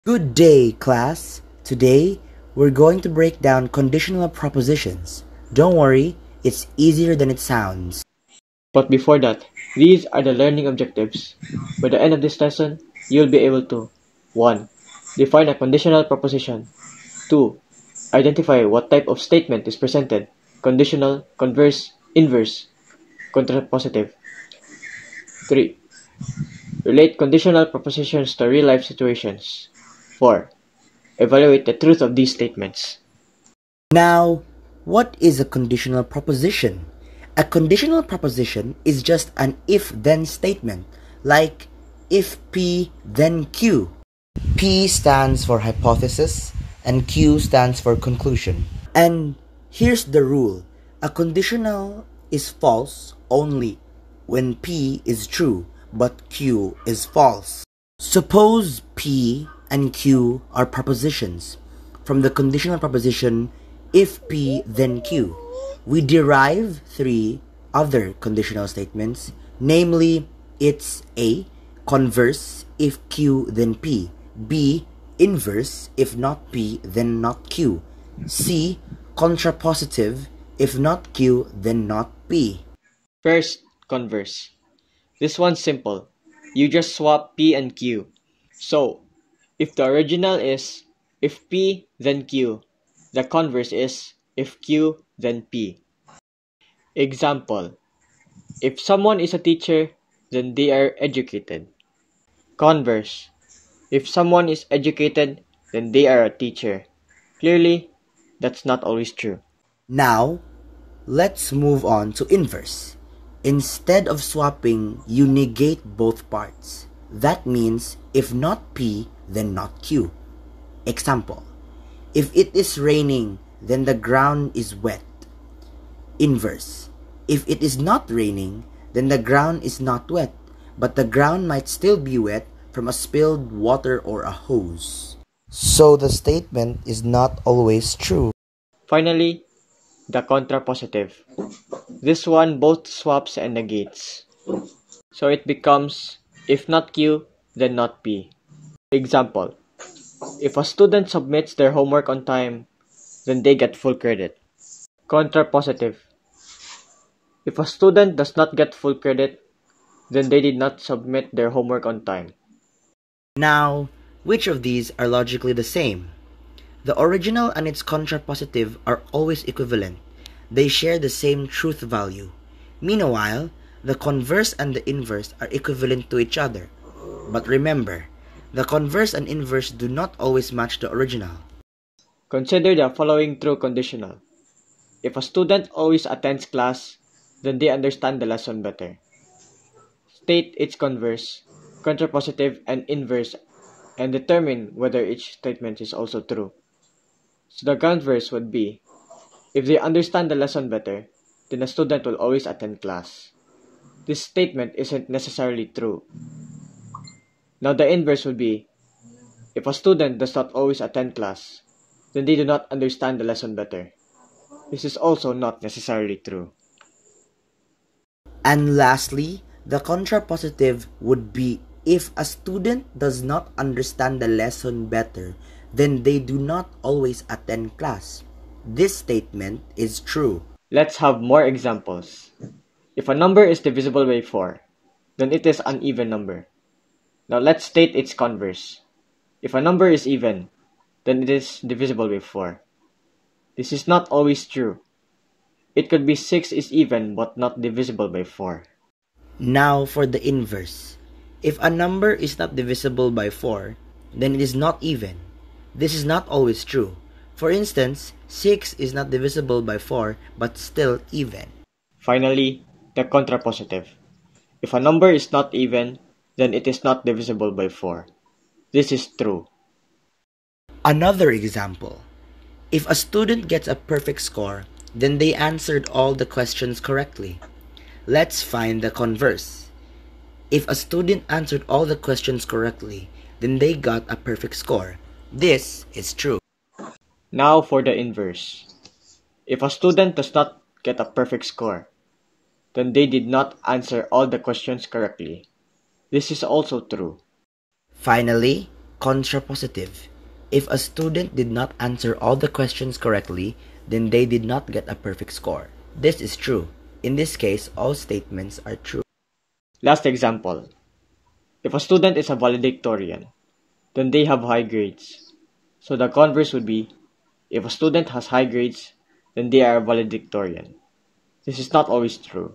Good day, class. Today, we're going to break down conditional propositions. Don't worry, it's easier than it sounds. But before that, these are the learning objectives. By the end of this lesson, you'll be able to 1. Define a conditional proposition. 2. Identify what type of statement is presented: conditional, converse, inverse, contrapositive. 3. Relate conditional propositions to real-life situations. 4. Evaluate the truth of these statements. Now, what is a conditional proposition? A conditional proposition is just an if-then statement, like if P, then Q. P stands for hypothesis, and Q stands for conclusion. And here's the rule. A conditional is false only when P is true, but Q is false. Suppose P and Q are propositions. From the conditional proposition, if P then Q, we derive three other conditional statements, namely, it's A, converse, if Q then P, B, inverse, if not P then not Q, C, contrapositive, if not Q then not P. First, converse. This one's simple. You just swap P and Q. So, if the original is if P then Q, the converse is if Q then P. Example: if someone is a teacher, then they are educated. Converse: if someone is educated, then they are a teacher. Clearly, that's not always true. Now, let's move on to inverse. Instead of swapping, you negate both parts. That means if not P, then not Q. Example: if it is raining, then the ground is wet. Inverse: if it is not raining, then the ground is not wet, but the ground might still be wet from a spilled water or a hose. So the statement is not always true. Finally, the contrapositive. This one both swaps and negates. So it becomes if not Q, then not P. Example: if a student submits their homework on time, then they get full credit. Contrapositive: if a student does not get full credit, then they did not submit their homework on time. Now, which of these are logically the same? The original and its contrapositive are always equivalent. They share the same truth value. Meanwhile, the converse and the inverse are equivalent to each other. But remember, the converse and inverse do not always match the original. Consider the following true conditional. If a student always attends class, then they understand the lesson better. State its converse, contrapositive, and inverse, and determine whether each statement is also true. So the converse would be, if they understand the lesson better, then a student will always attend class. This statement isn't necessarily true. Now the inverse would be, if a student does not always attend class, then they do not understand the lesson better. This is also not necessarily true. And lastly, the contrapositive would be, if a student does not understand the lesson better, then they do not always attend class. This statement is true. Let's have more examples. If a number is divisible by 4, then it is an even number. Now let's state its converse. If a number is even, then it is divisible by 4. This is not always true. It could be 6 is even but not divisible by 4. Now for the inverse. If a number is not divisible by 4, then it is not even. This is not always true. For instance, 6 is not divisible by 4 but still even. Finally, the contrapositive. If a number is not even, then it is not divisible by 4. This is true. Another example. If a student gets a perfect score, then they answered all the questions correctly. Let's find the converse. If a student answered all the questions correctly, then they got a perfect score. This is true. Now for the inverse. If a student does not get a perfect score, then they did not answer all the questions correctly. This is also true. Finally, Contrapositive. If a student did not answer all the questions correctly, then they did not get a perfect score. This is true. In this case, all statements are true. Last example. If a student is a valedictorian, then they have high grades. So the converse would be, if a student has high grades, then they are a valedictorian. This is not always true.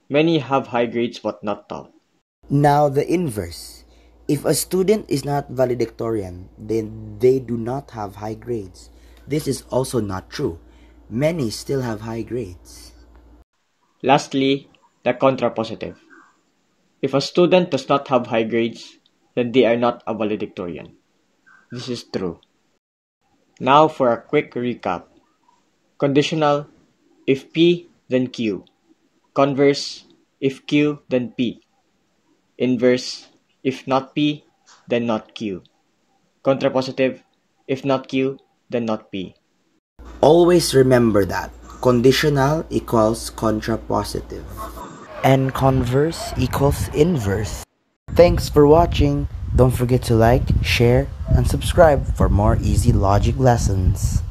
Many have high grades but not top. Now the inverse. If a student is not valedictorian, then they do not have high grades. This is also not true. Many still have high grades. Lastly, the contrapositive. If a student does not have high grades, then they are not a valedictorian. This is true. Now for a quick recap. Conditional, if P, then Q. Converse, if Q, then P. Inverse, if not P, then not Q. Contrapositive, if not Q, then not P. Always remember that conditional equals contrapositive and converse equals inverse. Thanks for watching. Don't forget to like, share, and subscribe for more easy logic lessons.